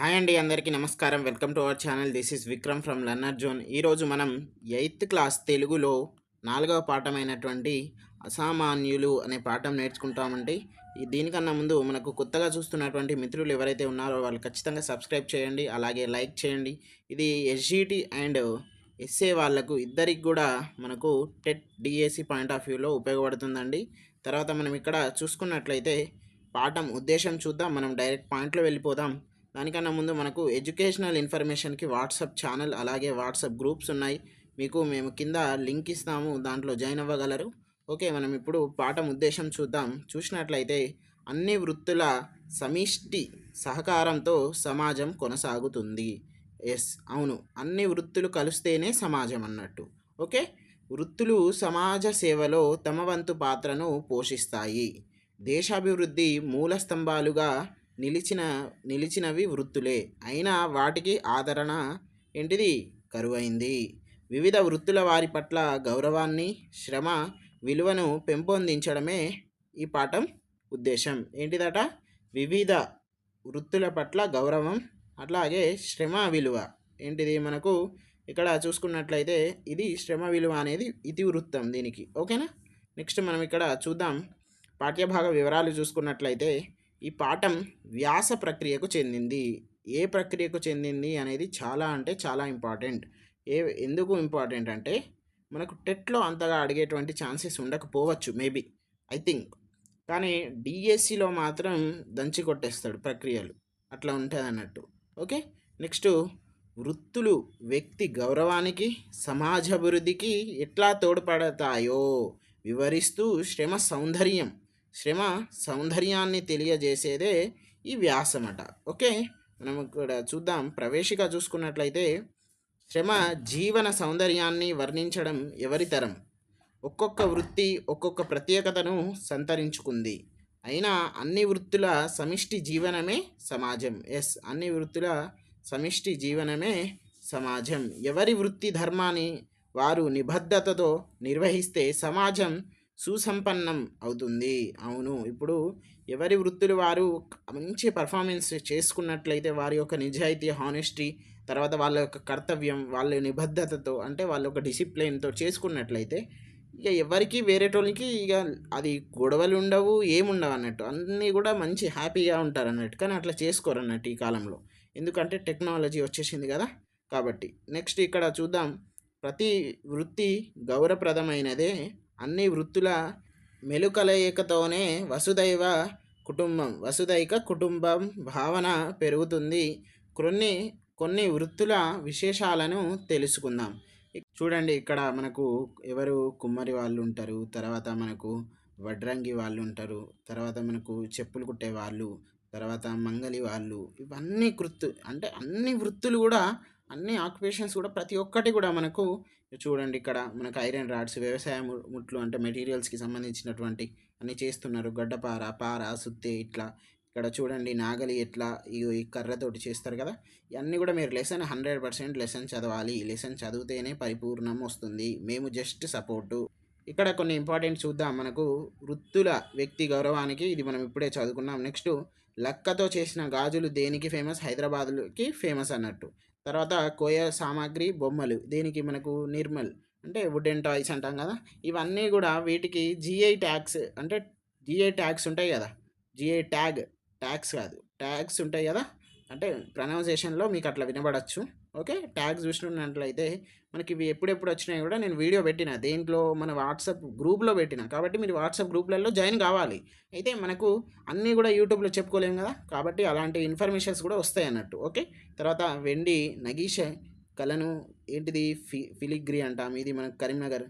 Hi అండి, అందరికీ నమస్కారం. Welcome to our channel. This is Vikram from learner zone. ఈరోజు మనం 8th క్లాస్ తెలుగులో 4వ పాఠమైనటువంటి అసామాన్యులు అనే పాఠం నేర్చుకుంటామండి. దీనికన్నా ముందు మనకు కొత్తగా చూస్తున్నటువంటి మిత్రులు ఎవరైతే ఉన్నారో వాళ్ళు ఖచ్చితంగా సబ్స్క్రైబ్ చేయండి, అలాగే లైక్ చేయండి. ఇది ఎస్జిటి అండ్ ఎస్ఏ వాళ్ళకు ఇద్దరికి కూడా మనకు టెట్ డిఎస్సి పాయింట్ ఆఫ్ వ్యూలో ఉపయోగపడుతుందండి. తర్వాత మనం ఇక్కడ చూసుకున్నట్లయితే పాఠం ఉద్దేశం చూద్దాం. మనం డైరెక్ట్ పాయింట్లో వెళ్ళిపోదాం. దానికన్నా ముందు మనకు ఎడ్యుకేషనల్ ఇన్ఫర్మేషన్కి వాట్సాప్ ఛానల్ అలాగే వాట్సాప్ గ్రూప్స్ ఉన్నాయి. మీకు మేము కింద లింక్ ఇస్తాము, దాంట్లో జాయిన్ అవ్వగలరు. ఓకే, మనం ఇప్పుడు పాఠం ఉద్దేశం చూద్దాం. చూసినట్లయితే అన్ని వృత్తుల సమిష్టి సహకారంతో సమాజం కొనసాగుతుంది. ఎస్, అవును, అన్ని వృత్తులు కలిస్తేనే సమాజం అన్నట్టు. ఓకే, వృత్తులు సమాజ సేవలో తమ వంతు పాత్రను పోషిస్తాయి. దేశాభివృద్ధి మూల స్తంభాలుగా నిలిచినవి వృత్తులే. అయినా వాటికి ఆదరణ ఏంటిది కరువైంది. వివిధ వృత్తుల వారి పట్ల గౌరవాన్ని, శ్రమ విలువను పెంపొందించడమే ఈ పాఠం ఉద్దేశం. ఏంటిదట? వివిధ వృత్తుల పట్ల గౌరవం, అట్లాగే శ్రమ విలువ. ఏంటిది మనకు ఇక్కడ చూసుకున్నట్లయితే ఇది శ్రమ విలువ అనేది ఇతివృత్తం దీనికి. ఓకేనా? నెక్స్ట్ మనం ఇక్కడ చూద్దాం. పాఠ్యభాగ వివరాలు చూసుకున్నట్లయితే ఈ పాఠం వ్యాస ప్రక్రియకు చెందింది. ఏ ప్రక్రియకు చెందింది అనేది చాలా అంటే చాలా ఇంపార్టెంట్. ఎందుకు ఇంపార్టెంట్ అంటే మనకు టెట్లో అంతగా అడిగేటువంటి ఛాన్సెస్ ఉండకపోవచ్చు, మేబీ, ఐ థింక్. కానీ డిఎస్సిలో మాత్రం దంచి కొట్టేస్తాడు ప్రక్రియలు, అట్లా ఉంటుంది అన్నట్టు. ఓకే, నెక్స్ట్ వృత్తులు వ్యక్తి గౌరవానికి, సమాజాభివృద్ధికి ఎట్లా తోడ్పడతాయో వివరిస్తూ శ్రమ సౌందర్యాన్ని తెలియజేసేదే ఈ వ్యాసమట. ఓకే, మనం ఇక్కడ చూద్దాం. ప్రవేశిక చూసుకున్నట్లయితే శ్రమ జీవన సౌందర్యాన్ని వర్ణించడం ఎవరితరం? ఒక్కొక్క వృత్తి ఒక్కొక్క ప్రత్యేకతను సంతరించుకుంది. అయినా అన్ని వృత్తుల సమిష్టి జీవనమే సమాజం. ఎస్, అన్ని వృత్తుల సమిష్టి జీవనమే సమాజం. ఎవరి వృత్తి ధర్మాన్ని వారు నిబద్ధతతో నిర్వహిస్తే సమాజం సుసంపన్నం అవుతుంది. అవును, ఇప్పుడు ఎవరి వృత్తులు వారు మంచి పర్ఫార్మెన్స్ చేసుకున్నట్లయితే వారి యొక్క నిజాయితీ, హానెస్టీ, తర్వాత వాళ్ళ యొక్క కర్తవ్యం, వాళ్ళ నిబద్ధతతో, అంటే వాళ్ళ యొక్క డిసిప్లిన్తో చేసుకున్నట్లయితే ఇక ఎవరికి వేరేటోళ్ళకి ఇక అది గొడవలు ఉండవు, ఏముండవు అన్నట్టు. అన్నీ కూడా మంచి హ్యాపీగా ఉంటారు అన్నట్టు. కానీ అట్లా చేసుకోరు అన్నట్టు ఈ కాలంలో, ఎందుకంటే టెక్నాలజీ వచ్చేసింది కదా కాబట్టి. నెక్స్ట్ ఇక్కడ చూద్దాం. ప్రతి వృత్తి గౌరవప్రదమైనదే. అన్ని వృత్తుల మెలుకలయికతోనే వసుదైక కుటుంబం భావన పెరుగుతుంది. కొన్ని వృత్తుల విశేషాలను తెలుసుకుందాం. చూడండి, ఇక్కడ మనకు ఎవరు కుమ్మరి వాళ్ళు ఉంటారు, తర్వాత మనకు వడ్రంగి వాళ్ళు ఉంటారు, తర్వాత మనకు చెప్పులు కుట్టే వాళ్ళు, తర్వాత మంగలి వాళ్ళు. ఇవన్నీ అంటే అన్ని వృత్తులు కూడా, అన్ని ఆక్యుపేషన్స్ కూడా, ప్రతి ఒక్కటి కూడా మనకు చూడండి. ఇక్కడ మనకు ఐరన్ రాడ్స్, వ్యవసాయ ముట్లు అంటే మెటీరియల్స్కి సంబంధించినటువంటి అన్నీ చేస్తున్నారు. గడ్డపార, పార, సుత్తి, ఇట్లా. ఇక్కడ చూడండి నాగలి ఎట్లా ఈ కర్రతోటి చేస్తారు కదా. ఇవన్నీ కూడా మీరు 100% లెసన్ చదవాలి. లెసన్ చదివితేనే పరిపూర్ణం వస్తుంది. మేము జస్ట్ సపోర్టు. ఇక్కడ కొన్ని ఇంపార్టెంట్ చూద్దాం. మనకు వృత్తుల వ్యక్తి గౌరవానికి, ఇది మనం ఇప్పుడే చదువుకున్నాం. నెక్స్ట్ లక్కతో చేసిన గాజులు దేనికి ఫేమస్? హైదరాబాద్కి ఫేమస్ అన్నట్టు. తర్వాత కోయ సామాగ్రి బొమ్మలు దేనికి? మనకు నిర్మల్, అంటే వుడెన్ టాయ్స్ అంటాం కదా. ఇవన్నీ కూడా వీటికి జిఐ ట్యాగ్స్, అంటే జిఐ ట్యాగ్స్ ఉంటాయి కదా. జిఐ ట్యాగ్స్ కాదు, ట్యాగ్స్ ఉంటాయి కదా. అంటే ప్రొనౌన్సియేషన్లో మీకు అట్లా వినబడచ్చు. ఓకే, ట్యాగ్స్ చూసినట్లయితే మనకి ఇవి ఎప్పుడెప్పుడు వచ్చినాయి కూడా నేను వీడియో పెట్టిన, దేంట్లో మన వాట్సాప్ గ్రూప్లో పెట్టిన. కాబట్టి మీరు వాట్సాప్ గ్రూప్లలో జాయిన్ కావాలి. అయితే మనకు అన్నీ కూడా యూట్యూబ్లో చెప్పుకోలేము కదా, కాబట్టి అలాంటి ఇన్ఫర్మేషన్స్ కూడా వస్తాయి అన్నట్టు. ఓకే, తర్వాత వెండి నగీష కళను ఏంటిది? ఫిలిగ్రీ అంటాం. ఇది మనకు కరీంనగర్.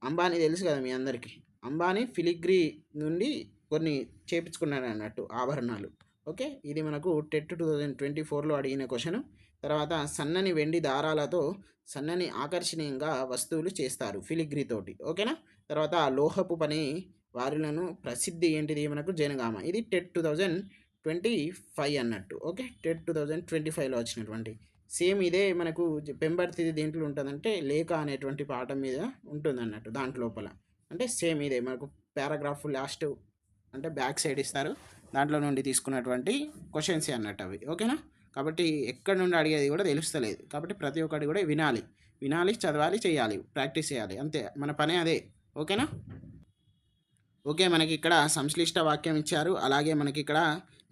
అంబానీ తెలుసు కదా మీ అందరికీ. అంబానీ ఫిలిగ్రీ నుండి కొన్ని చేపించుకున్నారు అన్నట్టు ఆభరణాలు. ఓకే, ఇది మనకు టెట్ 2024లో అడిగిన క్వశ్చన్. తర్వాత సన్నని వెండి దారాలతో సన్నని ఆకర్షణీయంగా వస్తువులు చేస్తారు ఫిలిగ్రీతోటి. ఓకేనా? తర్వాత లోహపు పని వారిలను ప్రసిద్ధి ఏంటిది? మనకు జనగామ. ఇది టెట్ 2025 అన్నట్టు. ఓకే, టెట్ 2025లో వచ్చినటువంటి సేమ్ ఇదే మనకు పెంబర్తిది దేంట్లో ఉంటుందంటే లేఖ అనేటువంటి పాఠం మీద ఉంటుంది అన్నట్టు. దాంట్ లోపల అంటే సేమ్ ఇదే మనకు పారాగ్రాఫ్ లాస్ట్ అంటే బ్యాక్ సైడ్ ఇస్తారు, దాంట్లో నుండి తీసుకున్నటువంటి క్వశ్చన్స్ అన్నట్టు అవి. ఓకేనా? కాబట్టి ఎక్కడి నుండి అడిగేది కూడా తెలుస్తలేదు. కాబట్టి ప్రతి ఒక్కటి కూడా వినాలి, చదవాలి, చేయాలి, ప్రాక్టీస్ చేయాలి, అంతే మన పనే అదే. ఓకేనా? ఓకే, మనకి ఇక్కడ సంశ్లిష్ట వాక్యం ఇచ్చారు, అలాగే మనకి ఇక్కడ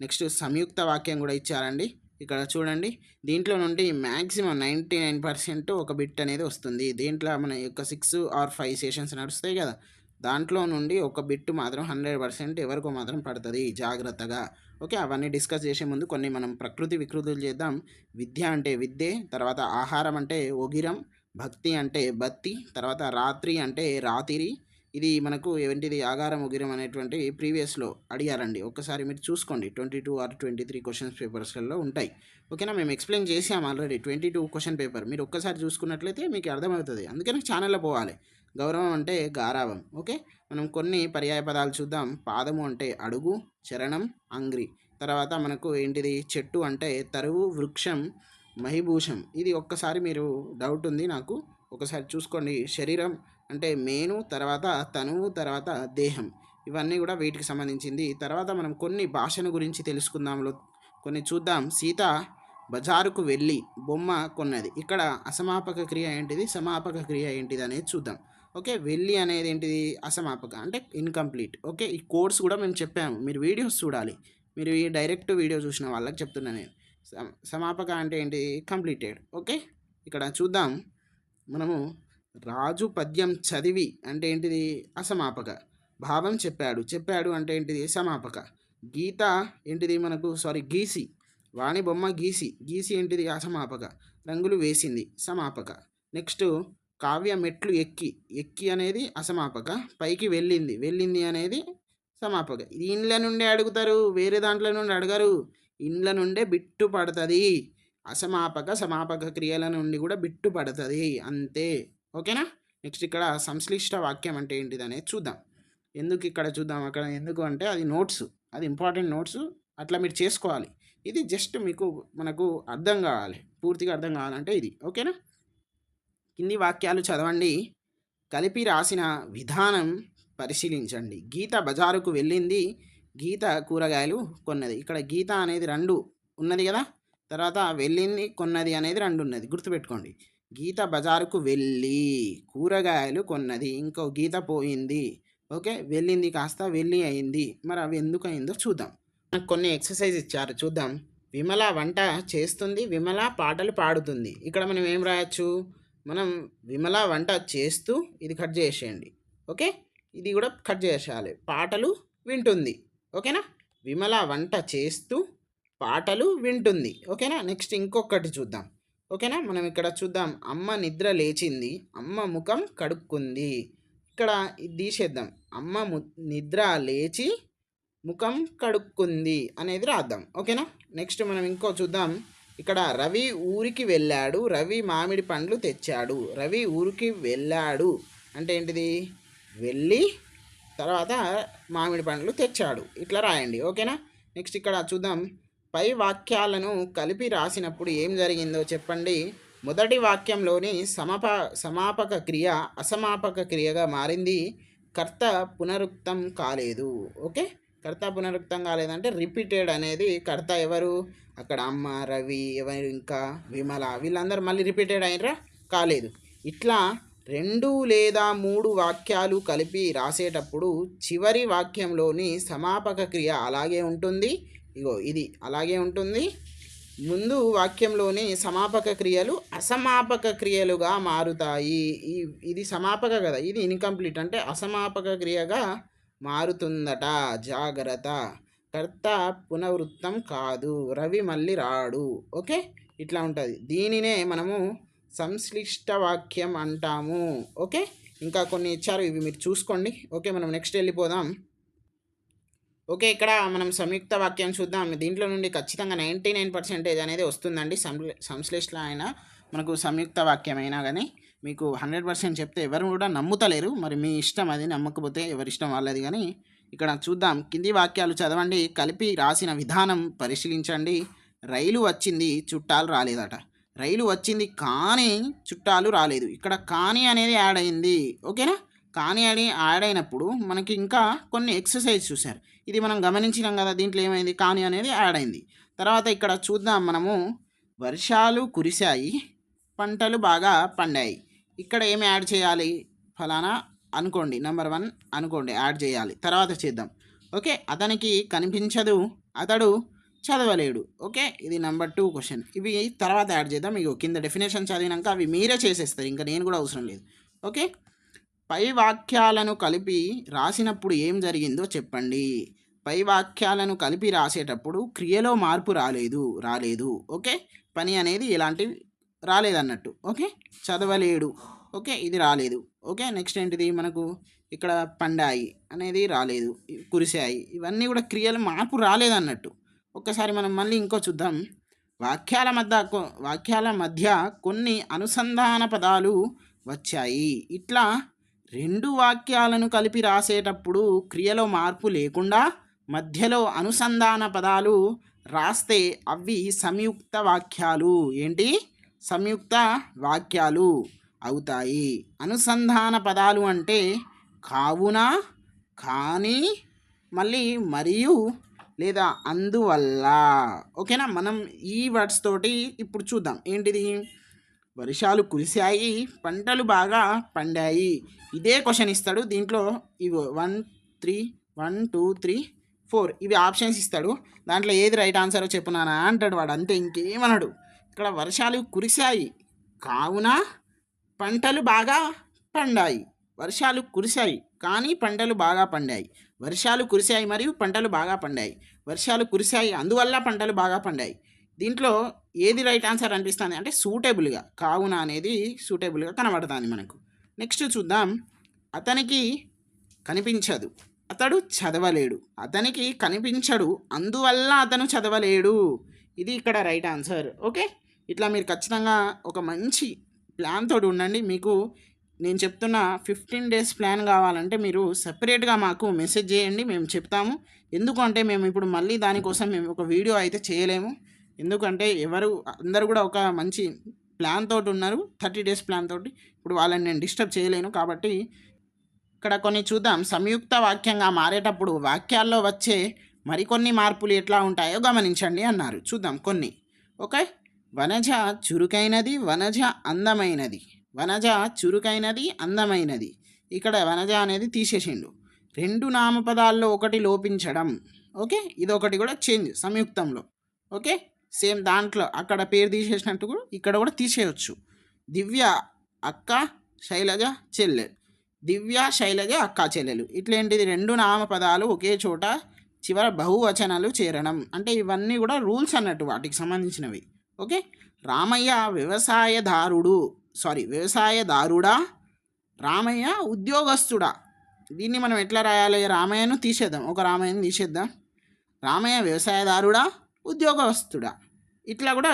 నెక్స్ట్ సంయుక్త వాక్యం కూడా ఇచ్చారండి. ఇక్కడ చూడండి, దీంట్లో నుండి మ్యాక్సిమం 99% ఒక బిట్ అనేది వస్తుంది. దీంట్లో మన యొక్క 6 ఆర్ 5 సెషన్స్ నడుస్తాయి కదా, దాంట్లో నుండి ఒక బిట్ మాత్రం 100% ఎవరికో మాత్రం పడుతుంది, జాగ్రత్తగా. ఓకే, అవన్నీ డిస్కస్ చేసే ముందు కొన్ని మనం ప్రకృతి వికృతులు చేద్దాం. విద్య అంటే విద్యే, తర్వాత ఆహారం అంటే ఒగిరం, భక్తి అంటే బత్తి, తర్వాత రాత్రి అంటే రాతిరి. ఇది మనకు ఏంటిది, ఆగారం ఉగిరం అనేటువంటి ప్రీవియస్లో అడిగారండి. ఒక్కసారి మీరు చూసుకోండి, 22 ఆర్ 23 క్వశ్చన్స్ పేపర్స్లలో ఉంటాయి. ఓకేనా? మేము ఎక్స్ప్లెయిన్ చేసాము ఆల్రెడీ 22 క్వశ్చన్ పేపర్. మీరు ఒక్కసారి చూసుకున్నట్లయితే మీకు అర్థమవుతుంది. అందుకని ఛానల్లో పోవాలి. గౌరవం అంటే గారావం. ఓకే, మనం కొన్ని పర్యాయ పదాలు చూద్దాం. పాదము అంటే అడుగు, చరణం, అంగ్రి. తర్వాత మనకు ఏంటిది, చెట్టు అంటే తరువు, వృక్షం, మహిభూషం. ఇది ఒక్కసారి మీరు డౌట్ ఉంది నాకు, ఒకసారి చూసుకోండి. శరీరం అంటే మేను, తర్వాత తనువు, తర్వాత దేహం. ఇవన్నీ కూడా వీటికి సంబంధించింది. తర్వాత మనం కొన్ని భాషను గురించి తెలుసుకుందాంలో కొన్ని చూద్దాం. సీత బజారుకు వెళ్ళి బొమ్మ కొన్నది. ఇక్కడ అసమాపక క్రియ ఏంటిది, సమాపక క్రియ ఏంటిది అనేది చూద్దాం. ఓకే, వెళ్ళి అనేది ఏంటిది, అసమాపక అంటే ఇన్కంప్లీట్. ఓకే, ఈ కోడ్స్ కూడా మేము చెప్పాము, మీరు వీడియోస్ చూడాలి. మీరు ఈ డైరెక్ట్ వీడియో చూసిన వాళ్ళకి చెప్తున్నా నేను. సమాపక అంటే ఏంటి, కంప్లీటెడ్. ఓకే, ఇక్కడ చూద్దాం మనము. రాజు పద్యం చదివి అంటే ఏంటిది, అసమాపక. భావం చెప్పాడు అంటే ఏంటిది, సమాపక. గీత ఏంటిది మనకు, గీసి, వాణి బొమ్మ గీసి ఏంటిది, అసమాపక. రంగులు వేసింది, సమాపక. నెక్స్ట్ కావ్య మెట్లు ఎక్కి అనేది అసమాపక. పైకి వెళ్ళింది అనేది సమాపక. ఇది ఇండ్ల నుండి అడుగుతారు, వేరే దాంట్లో నుండి అడగరు. ఇండ్ల నుండే బిట్టు పడుతుంది. అసమాపక సమాపక క్రియల నుండి కూడా బిట్టు పడుతుంది, అంతే. ఓకేనా? నెక్స్ట్ ఇక్కడ సంశ్లిష్ట వాక్యం అంటే ఏంటిది అనేది చూద్దాం. ఎందుకు ఇక్కడ చూద్దాం, అక్కడ ఎందుకు అంటే అది నోట్స్, అది ఇంపార్టెంట్ నోట్స్, అట్లా మీరు చేసుకోవాలి. ఇది జస్ట్ మనకు అర్థం కావాలి, పూర్తిగా అర్థం కావాలంటే ఇది. ఓకేనా? కింది వాక్యాలు చదవండి, కలిపి రాసిన విధానం పరిశీలించండి. గీత బజారుకు వెళ్ళింది, గీత కూరగాయలు కొన్నది. ఇక్కడ గీత అనేది 2 ఉన్నది కదా, తర్వాత వెళ్ళింది, కొన్నది అనేది 2 ఉన్నది, గుర్తుపెట్టుకోండి. గీత బజారుకు వెళ్ళి కూరగాయలు కొన్నది, ఇంకో గీత పోయింది. ఓకే, వెళ్ళింది కాస్త వెళ్ళి అయింది. మరి అవి ఎందుకు అయిందో చూద్దాం. మనకు కొన్ని ఎక్సర్సైజ్ ఇచ్చారు, చూద్దాం. విమల వంట చేస్తుంది, విమల పాటలు పాడుతుంది. ఇక్కడ మనం ఏం రాయొచ్చు, మనం విమల వంట చేస్తూ, ఇది కట్ చేసేయండి. ఓకే, ఇది కూడా కట్ చేసేయాలి. పాటలు వింటుంది. ఓకేనా? విమల వంట చేస్తూ పాటలు వింటుంది. ఓకేనా? నెక్స్ట్ ఇంకొకటి చూద్దాం. ఓకేనా? మనం ఇక్కడ చూద్దాం. అమ్మ నిద్ర లేచింది, అమ్మ ముఖం కడుక్కుంది. ఇక్కడ ఇది తీసేద్దాం. అమ్మ నిద్ర లేచి ముఖం కడుక్కుంది అనేది రాద్దాం. ఓకేనా? నెక్స్ట్ మనం ఇంకో చూద్దాం. ఇక్కడ రవి ఊరికి వెళ్ళాడు, రవి మామిడి పండ్లు తెచ్చాడు. రవి ఊరికి వెళ్ళాడు అంటే ఏంటిది, వెళ్ళి తర్వాత మామిడి పండ్లు తెచ్చాడు, ఇట్లా రాయండి. ఓకేనా? నెక్స్ట్ ఇక్కడ చూద్దాం. పై వాక్యాలను కలిపి రాసినప్పుడు ఏం జరిగిందో చెప్పండి. మొదటి వాక్యంలోని సమాపక క్రియ అసమాపక క్రియగా మారింది. కర్త పునరుక్తం కాలేదు. ఓకే, కర్త పునరుక్తం కాలేదంటే రిపీటెడ్ అనేది కర్త ఎవరు, అక్కడ అమ్మ, రవి, ఎవరు ఇంకా విమల, వీళ్ళందరూ మళ్ళీ రిపీటెడ్ అయినరా, కాలేదు. ఇట్లా 2 లేదా 3 వాక్యాలు కలిపి రాసేటప్పుడు చివరి వాక్యంలోని సమాపక క్రియ అలాగే ఉంటుంది. ఇగో ఇది అలాగే ఉంటుంది. ముందు వాక్యంలోని సమాపక క్రియలు అసమాపక క్రియలుగా మారుతాయి. ఇది సమాపక కదా, ఇది ఇన్కంప్లీట్ అంటే అసమాపక క్రియగా మారుతుందట, జాగ్రత్త. కర్త పునవృత్తం కాదు, రవి మళ్ళీ రాడు. ఓకే, ఇట్లా ఉంటుంది. దీనినే మనము సంశ్లిష్ట వాక్యం అంటాము. ఓకే, ఇంకా కొన్ని ఇచ్చారు, ఇవి మీరు చూసుకోండి. ఓకే, మనం నెక్స్ట్ వెళ్ళిపోదాం. ఓకే, ఇక్కడ మనం సంయుక్త వాక్యం చూద్దాం. దీంట్లో నుండి ఖచ్చితంగా 99% అనేది వస్తుందండి. సంశ్లిష్ట అయినా మనకు సంయుక్త వాక్యం అయినా కానీ మీకు 100% చెప్తే ఎవరు కూడా నమ్ముతలేరు. మరి మీ ఇష్టం, అది నమ్మకపోతే ఎవరిష్టం వాళ్ళది. కానీ ఇక్కడ చూద్దాం. కింది వాక్యాలు చదవండి, కలిపి రాసిన విధానం పరిశీలించండి. రైలు వచ్చింది, చుట్టాలు రాలేదట. రైలు వచ్చింది కానీ చుట్టాలు రాలేదు. ఇక్కడ కానీ అనేది యాడ్ అయింది. ఓకేనా? కానీ అని యాడ్ అయినప్పుడు మనకి ఇంకా కొన్ని ఎక్సర్సైజ్ చూశారు, ఇది మనం గమనించినాం కదా. దీంట్లో ఏమైంది, కానీ అనేది యాడ్ అయింది. తర్వాత ఇక్కడ చూద్దాం మనము, వర్షాలు కురిశాయి, పంటలు బాగా పండాయి. ఇక్కడ ఏమి యాడ్ చేయాలి? ఫలానా అనుకోండి, నెంబర్ 1 అనుకోండి, యాడ్ చేయాలి. తర్వాత చేద్దాం. ఓకే, అతనికి కనిపించదు, అతడు చదవలేడు. ఓకే, ఇది నెంబర్ 2 క్వశ్చన్. ఇవి తర్వాత యాడ్ చేద్దాం. మీకు కింద డెఫినేషన్ చదివినాక అవి మీరే చేసేస్తారు, ఇంకా నేను కూడా అవసరం లేదు. ఓకే, పై వాక్యాలను కలిపి రాసినప్పుడు ఏం జరిగిందో చెప్పండి. పై వాక్యాలను కలిపి రాసేటప్పుడు క్రియలో మార్పు రాలేదు. ఓకే, పని అనేది ఇలాంటివి రాలేదన్నట్టు. ఓకే, చదవలేడు, ఓకే, ఇది రాలేదు. ఓకే, నెక్స్ట్ ఏంటిది మనకు ఇక్కడ పండాయి అనేది రాలేదు, కురిశాయి, ఇవన్నీ కూడా క్రియలు మార్పు రాలేదన్నట్టు. ఒక్కసారి మనం మళ్ళీ ఇంకో చూద్దాం. వాక్యాల మధ్య కొన్ని అనుసంధాన పదాలు వచ్చాయి. ఇట్లా 2 వాక్యాలను కలిపి రాసేటప్పుడు క్రియలో మార్పు లేకుండా మధ్యలో అనుసంధాన పదాలు రాస్తే అవి సంయుక్త వాక్యాలు. ఏంటి? సంయుక్త వాక్యాలు అవుతాయి. అనుసంధాన పదాలు అంటే కావున, కానీ, మళ్ళీ మరియు, లేదా అందువల్ల. ఓకేనా? మనం ఈ వర్డ్స్ తోటి ఇప్పుడు చూద్దాం. ఏంటిది? వర్షాలు కురిశాయి, పంటలు బాగా పండాయి. ఇదే క్వశ్చన్ ఇస్తాడు. దీంట్లో ఇవి 1 2 3 4 ఇవి ఆప్షన్స్ ఇస్తాడు. దాంట్లో ఏది రైట్ ఆన్సరో చెప్పునానా అంటాడు వాడు, అంతే, ఇంకేమన్నాడు. ఇక్కడ వర్షాలు కురిశాయి కావున పంటలు బాగా పండాయి. వర్షాలు కురిశాయి కానీ పంటలు బాగా పండాయి. వర్షాలు కురిశాయి మరియు పంటలు బాగా పండాయి. వర్షాలు కురిశాయి అందువల్ల పంటలు బాగా పండాయి. దీంట్లో ఏది రైట్ ఆన్సర్ అనిపిస్తుంది అంటే సూటబుల్గా, కావున అనేది సూటబుల్గా కనబడుతుంది మనకు. నెక్స్ట్ చూద్దాం. అతనికి కనిపించదు, అతడు చదవలేడు. అతనికి కనిపించడు అందువల్ల అతను చదవలేడు. ఇది ఇక్కడ రైట్ ఆన్సర్. ఓకే, ఇట్లా మీరు ఖచ్చితంగా ఒక మంచి ప్లాన్ తోటి ఉండండి. మీకు నేను చెప్తున్న 15 days ప్లాన్ కావాలంటే మీరు సపరేట్గా మాకు మెసేజ్ చేయండి, మేము చెప్తాము. ఎందుకంటే మేము ఇప్పుడు మళ్ళీ దానికోసం మేము ఒక వీడియో అయితే చేయలేము. ఎందుకంటే అందరూ కూడా ఒక మంచి ప్లాన్ తోటి ఉన్నారు, 30 days ప్లాన్ తోటి. ఇప్పుడు వాళ్ళని నేను డిస్టర్బ్ చేయలేను. కాబట్టి ఇక్కడ కొన్ని చూద్దాం. సంయుక్త వాక్యంగా మారేటప్పుడు వాక్యాల్లో వచ్చే మరికొన్ని మార్పులు ఎట్లా ఉంటాయో గమనించండి అన్నారు. చూద్దాం కొన్ని. ఓకే, వనజ చురుకైనది, వనజ అందమైనది. వనజ చురుకైనది, అందమైనది. ఇక్కడ వనజ అనేది తీసేసిండు. 2 నామపదాల్లో ఒకటి లోపించడం. ఓకే, ఇదొకటి కూడా చేంజ్ సంయుక్తంలో. ఓకే, సేమ్ దాంట్లో అక్కడ పేరు తీసేసినట్టు కూడా ఇక్కడ కూడా తీసేయచ్చు. దివ్య అక్క, శైలజ చెల్లె. దివ్య, శైలజ అక్క చెల్లెలు. ఇట్లేంటిది 2 నామపదాలు ఒకే చోట చివర బహువచనాలు చేరడం. అంటే ఇవన్నీ కూడా రూల్స్ అన్నట్టు, వాటికి సంబంధించినవి. ఓకే, రామయ్య వ్యవసాయదారుడా, రామయ్య ఉద్యోగస్తుడా. దీన్ని మనం ఎట్లా రాయాలి? రామయ్యను తీసేద్దాం, ఒక రామయ్యను తీసేద్దాం. రామయ్య వ్యవసాయదారుడా, ఉద్యోగస్తుడా. ఇట్లా కూడా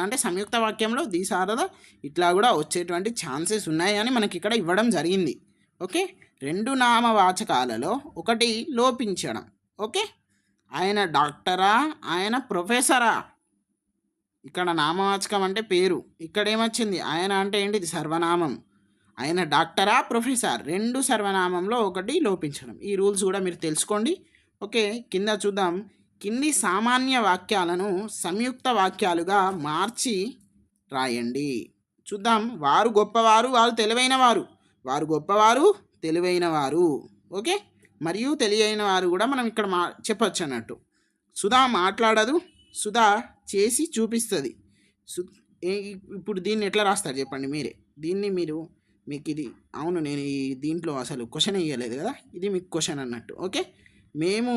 అంటే సంయుక్త వాక్యంలో దీసారద ఇట్లా కూడా వచ్చేటువంటి ఛాన్సెస్ ఉన్నాయి అని మనకి ఇక్కడ ఇవ్వడం జరిగింది. ఓకే, 2 నామవాచకాలలో ఒకటి లోపించడం. ఓకే, ఆయన డాక్టరా, ఆయన ప్రొఫెసరా. ఇక్కడ నామవాచకం అంటే పేరు, ఇక్కడ ఏమొచ్చింది? ఆయన అంటే ఏంటిది? సర్వనామం. ఆయన డాక్టరా, ప్రొఫెసర్, 2 సర్వనామంలో ఒకటి లోపించడం. ఈ రూల్స్ కూడా మీరు తెలుసుకోండి. ఓకే, కింద చూద్దాం. కింది సామాన్య వాక్యాలను సంయుక్త వాక్యాలుగా మార్చి రాయండి. చూద్దాం. వారు గొప్పవారు, వారు తెలివైనవారు. వారు గొప్పవారు, తెలివైనవారు. ఓకే, మరియు తెలియైన వారు కూడా మనం ఇక్కడ చెప్పొచ్చు అన్నట్టు. సుధా మాట్లాడదు, సుధా చేసి చూపిస్తుంది. ఇప్పుడు దీన్ని ఎట్లా రాస్తారు చెప్పండి మీరే. దీన్ని మీకు ఇది అవును, నేను ఈ దీంట్లో అసలు క్వశ్చన్ ఇవ్వలేదు కదా, ఇది మీకు క్వశ్చన్ అన్నట్టు. ఓకే, మేము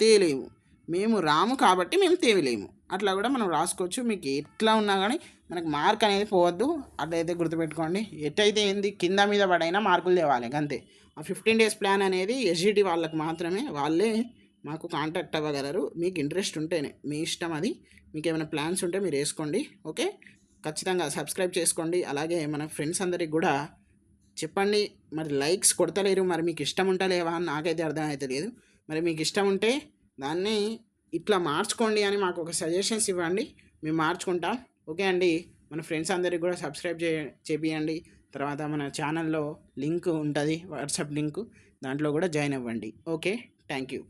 తేలేము, మేము రాము కాబట్టి మేము తేవలేము. అట్లా కూడా మనం రాసుకోవచ్చు. మీకు ఎట్లా ఉన్నా కానీ మనకు మార్క్ అనేది పోవద్దు, అట్లయితే గుర్తుపెట్టుకోండి. ఎట్టయితే ఏంది, కింద మీద పడైనా మార్కులు తేవాలి అంతే. ఆ 15 days ప్లాన్ అనేది ఎస్జిటి వాళ్ళకి మాత్రమే, వాళ్ళే మాకు కాంటాక్ట్ అవ్వగలరు. మీకు ఇంట్రెస్ట్ ఉంటేనే, మీ ఇష్టం అది. మీకు ఏమైనా ప్లాన్స్ ఉంటే మీరు వేసుకోండి. ఓకే, ఖచ్చితంగా సబ్స్క్రైబ్ చేసుకోండి. అలాగే మన ఫ్రెండ్స్ అందరికి కూడా చెప్పండి. మరి లైక్స్ కొడతలేరు, మరి మీకు ఇష్టం ఉంటలేవా అని నాకైతే అర్థమైతే లేదు. మరి మీకు ఇష్టం ఉంటే దాన్ని ఇట్లా మార్చుకోండి అని మాకు ఒక సజెషన్స్ ఇవ్వండి, మేము మార్చుకుంటాం. ఓకే అండి, మన ఫ్రెండ్స్ అందరికి కూడా సబ్స్క్రైబ్ చేపియండి. తర్వాత మన ఛానల్లో లింక్ ఉంటుంది, వాట్సాప్ లింక్, దాంట్లో కూడా జాయిన్ అవ్వండి. Okay, thank you.